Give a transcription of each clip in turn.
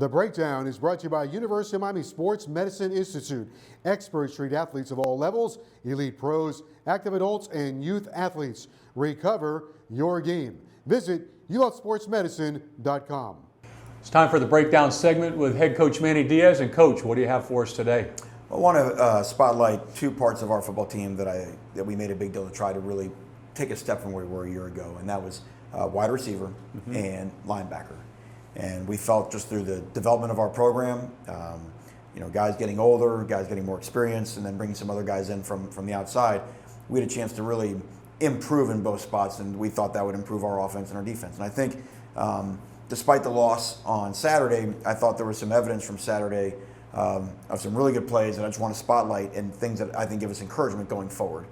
The Breakdown is brought to you by University of Miami Sports Medicine Institute. Experts treat athletes of all levels, elite pros, active adults, and youth athletes. Recover your game. Visit ulovsportsmedicine.com. It's time for the Breakdown segment with head coach Manny Diaz. And coach, what do you have for us today? I want to spotlight two parts of our football team that we made a big deal to try to really take a step from where we were a year ago, and that was wide receiver and linebacker. And we felt just through the development of our program, guys getting older, guys getting more experience, and then bringing some other guys in from the outside, we had a chance to really improve in both spots, and we thought that would improve our offense and our defense. And I think despite the loss on Saturday, I thought there was some evidence from Saturday of some really good plays that I just want to spotlight and things that I think give us encouragement going forward.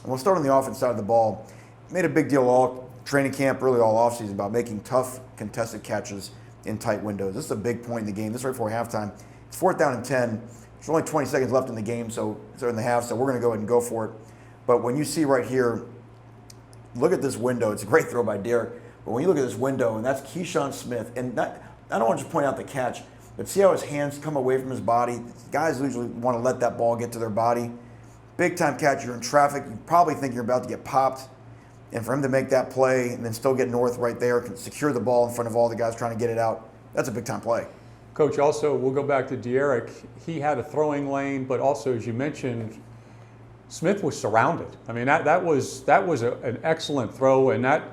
And we'll start on the offense side of the ball. Made a big deal all training camp, really all offseason, about making tough contested catches in tight windows. This is a big point in the game. This is right before halftime. It's 4th down and 10. There's only 20 seconds left in the game, so in the half, so we're going to go ahead and go for it. But when you see right here, look at this window. It's a great throw by Derek. But when you look at this window, and that's Keyshawn Smith, and I don't want to just point out the catch, but see how his hands come away from his body? Guys usually want to let that ball get to their body. Big time catch. You're in traffic. You probably think you're about to get popped. And for him to make that play and then still get north right there, can secure the ball in front of all the guys trying to get it out, that's a big time play. Coach, also, we'll go back to Derek. He had a throwing lane, but also, as you mentioned, Smith was surrounded. I mean, that was an excellent throw, and that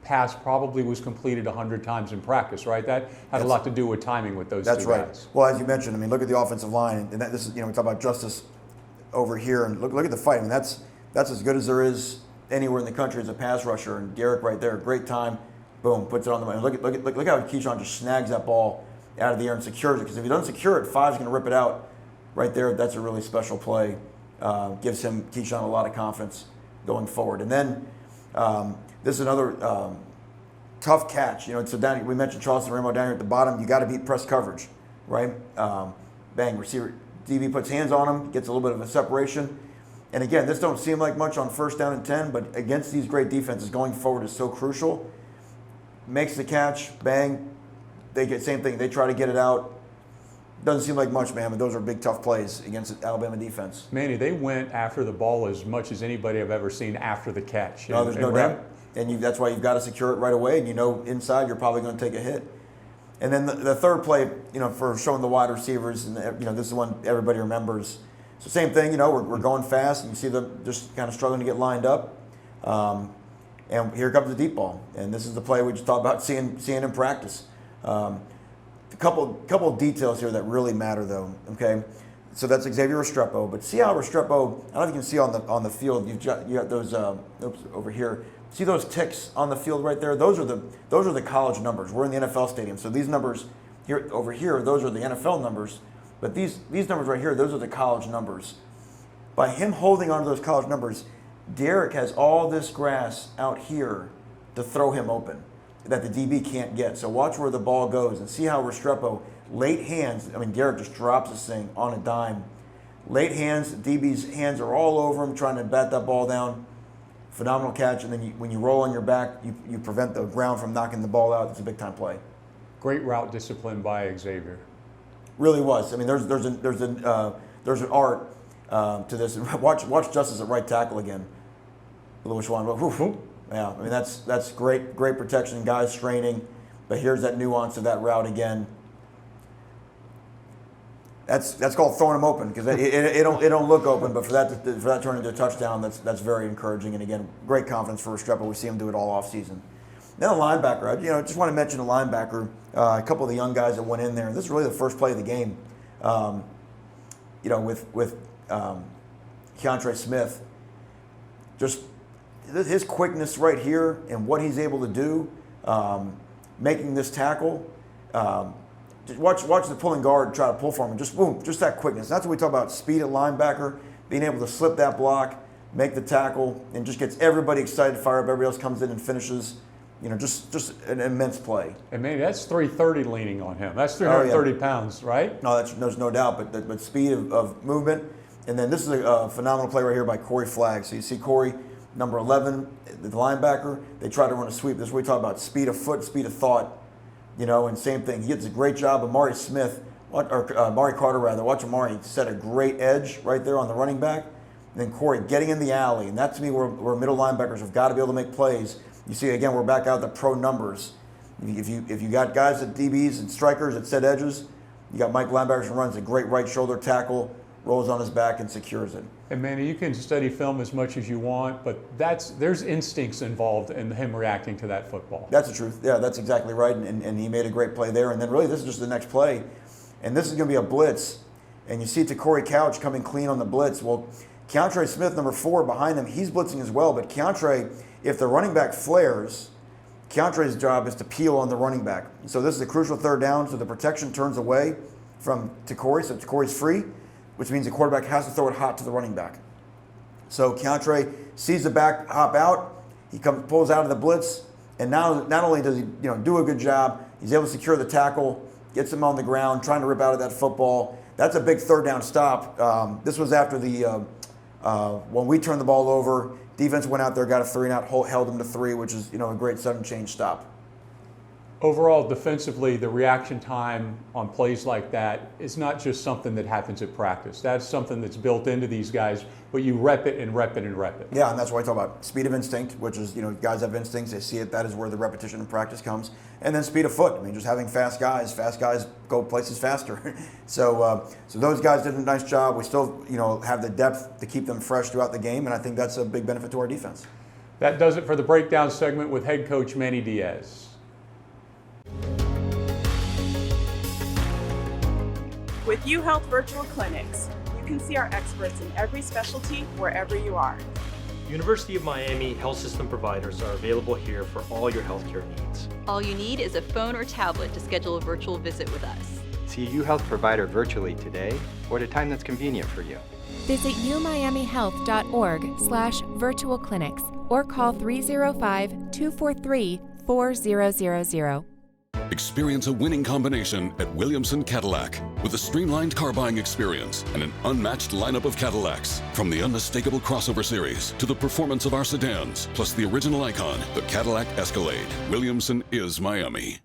pass probably was completed 100 times in practice, right? That had a lot to do with timing with those two guys. That's right. Well, as you mentioned, I mean, look at the offensive line, and this is, we talk about justice over here, and look at the fight. I mean, that's as good as there is anywhere in the country as a pass rusher, and Derek right there, great time, boom, puts it on the money. Look how Keyshawn just snags that ball out of the air and secures it, because if he doesn't secure it, Five's going to rip it out right there. That's a really special play. Gives Keyshawn a lot of confidence going forward. And then this is another tough catch. So down, we mentioned Charleston Rambo down here at the bottom. You got to beat press coverage, right? Bang, receiver, DB puts hands on him, gets a little bit of a separation. And again, this don't seem like much on 1st down and 10, but against these great defenses, going forward is so crucial. Makes the catch, bang, they get same thing. They try to get it out. Doesn't seem like much, man, but those are big, tough plays against the Alabama defense. Manny, they went after the ball as much as anybody I've ever seen after the catch. No, there's no doubt. And that's why you've got to secure it right away, and inside you're probably going to take a hit. And then the third play, for showing the wide receivers, and this is one everybody remembers. So same thing, we're going fast, and you see them just kind of struggling to get lined up. And here comes the deep ball. And this is the play we just talked about seeing in practice. A couple of details here that really matter, though, okay? So that's Xavier Restrepo, but see how Restrepo, I don't know if you can see on the field, you got those, over here. See those ticks on the field right there? Those are the college numbers. We're in the NFL stadium, so these numbers over here, those are the NFL numbers. But these numbers right here, those are the college numbers. By him holding onto those college numbers, Derek has all this grass out here to throw him open that the DB can't get. So watch where the ball goes and see how Restrepo, late hands, Derek just drops this thing on a dime. Late hands, the DB's hands are all over him trying to bat that ball down. Phenomenal catch, and then when you roll on your back, you prevent the ground from knocking the ball out. It's a big-time play. Great route discipline by Xavier. Really was. There's an art to this. Watch Justice at right tackle again. Louis Schwan. Yeah, that's great protection. Guys straining, but here's that nuance of that route again. That's called throwing them open, because it don't look open, but for that to turn into a touchdown, that's very encouraging. And again, great confidence for Restrepo. We see him do it all off season. Then a linebacker, I just want to mention a linebacker. A couple of the young guys that went in there. This is really the first play of the game. With Keontre Smith, just his quickness right here and what he's able to do, making this tackle. Watch the pulling guard try to pull for him, and just boom, just that quickness. That's what we talk about, speed at linebacker, being able to slip that block, make the tackle, and just gets everybody excited, fire up. Everybody else comes in and finishes. Just an immense play. And maybe that's 330 leaning on him. That's 330 pounds, right? No, there's no doubt, but speed of movement. And then this is a phenomenal play right here by Corey Flagg. So you see Corey, number 11, the linebacker. They try to run a sweep. This is what we talk about, speed of foot, speed of thought. and same thing. He gets a great job. Amari Carter rather. Watch Amari set a great edge right there on the running back. And then Corey getting in the alley, and that to me where middle linebackers have got to be able to make plays. You see, again, we're back out the pro numbers. If you got guys at DBs and strikers at set edges, you got Mike linebackers who runs a great right shoulder tackle, rolls on his back and secures it. And Manny, you can study film as much as you want, but there's instincts involved in him reacting to that football. That's the truth. Yeah, that's exactly right. And he made a great play there. And then really this is just the next play. And this is going to be a blitz. And you see Corey Couch coming clean on the blitz. Well, Keontre Smith, number 4, behind him, he's blitzing as well. But Keontre, if the running back flares, Keontre's job is to peel on the running back. So this is a crucial third down, so the protection turns away from Corey, so Corey's free, which means the quarterback has to throw it hot to the running back. So Keontre sees the back hop out, he pulls out of the blitz, and now not only does he do a good job, he's able to secure the tackle, gets him on the ground, trying to rip out of that football. That's a big third down stop. This was after when we turned the ball over. Defense went out there, got a 3-and-out, held them to 3, which is a great sudden change stop. Overall, defensively, the reaction time on plays like that is not just something that happens at practice. That's something that's built into these guys, but you rep it and rep it and rep it. Yeah, and that's why I talk about speed of instinct, which is, guys have instincts, they see it, that is where the repetition in practice comes. And then speed of foot. I mean, just having fast guys go places faster. So those guys did a nice job. We still, have the depth to keep them fresh throughout the game, and I think that's a big benefit to our defense. That does it for the breakdown segment with head coach Manny Diaz. With UHealth Virtual Clinics, you can see our experts in every specialty wherever you are. University of Miami health system providers are available here for all your healthcare needs. All you need is a phone or tablet to schedule a virtual visit with us. See a UHealth provider virtually today or at a time that's convenient for you. Visit umiamihealth.org/virtual clinics or call 305-243-4000. Experience a winning combination at Williamson Cadillac with a streamlined car buying experience and an unmatched lineup of Cadillacs. From the unmistakable crossover series to the performance of our sedans, plus the original icon, the Cadillac Escalade. Williamson is Miami.